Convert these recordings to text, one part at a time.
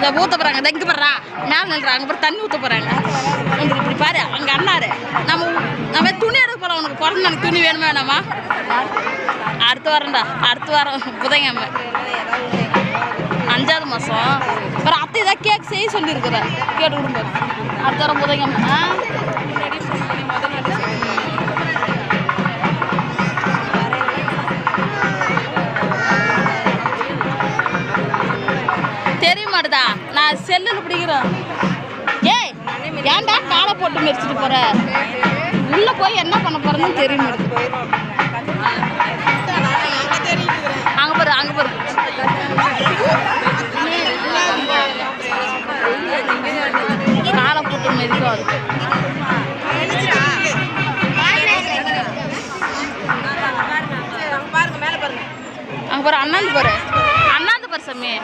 இதை ஊற்ற போகிறாங்க. இதை இங்கே போடுறா மேலே நின்றாங்க. அப்புறம் தண்ணி ஊற்ற போகிறாங்க. உங்களுக்கு இப்படி பாரு அங்கே அண்ணாரு. நம்ம துணி எடுக்க போகிறோம். உனக்கு பிறந்த எனக்கு துணி வேணுமா வேணாமா? அடுத்த வாரம்டா. அடுத்த வாரம் புதன்கிழமை 5வது மாதம். அப்புறம் அத்தை இதாக கேக் செய்ய சொல்லியிருக்கிறேன். கேட்டு கொடுங்க. அடுத்த வாரம் புதன்கிழமை. தெரிய மாட்டுதா? நான் செல்லில் பிடிக்கிறேன். ஏய் ஏன்டா காலை போட்டு மெரிச்சிட்டு போற? உள்ள போய் என்ன பண்ண போறேன்னு தெரிய மாட்டேங்குது. அங்கே பாரு அங்கே பாரு. காலை போட்டு மெரிக்கும். அங்கே பாரு அண்ணாந்து பாரு. அண்ணாந்து பாரு சாமி.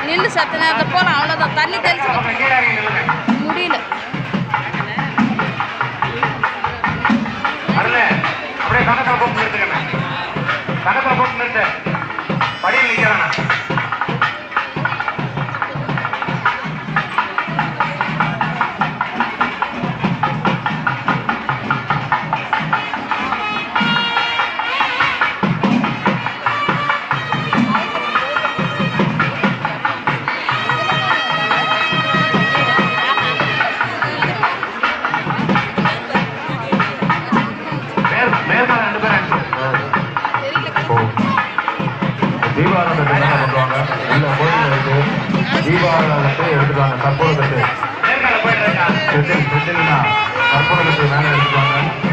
நின்று சத்த நேரத்தை போகலாம். அவ்வளோதான். தண்ணி தெளிச்சு முடியல. அப்படியே கணக்கில் போட்டு நிறுத்துக்கண்ணே. கணக்கில் போட்டு நிறுத்து. படியில் நிற்கிறானா? தீபாவளி எடுத்துருவாங்க. கற்பூர கட்டு கற்பூர கட்டு மேலே எடுத்துருவாங்க.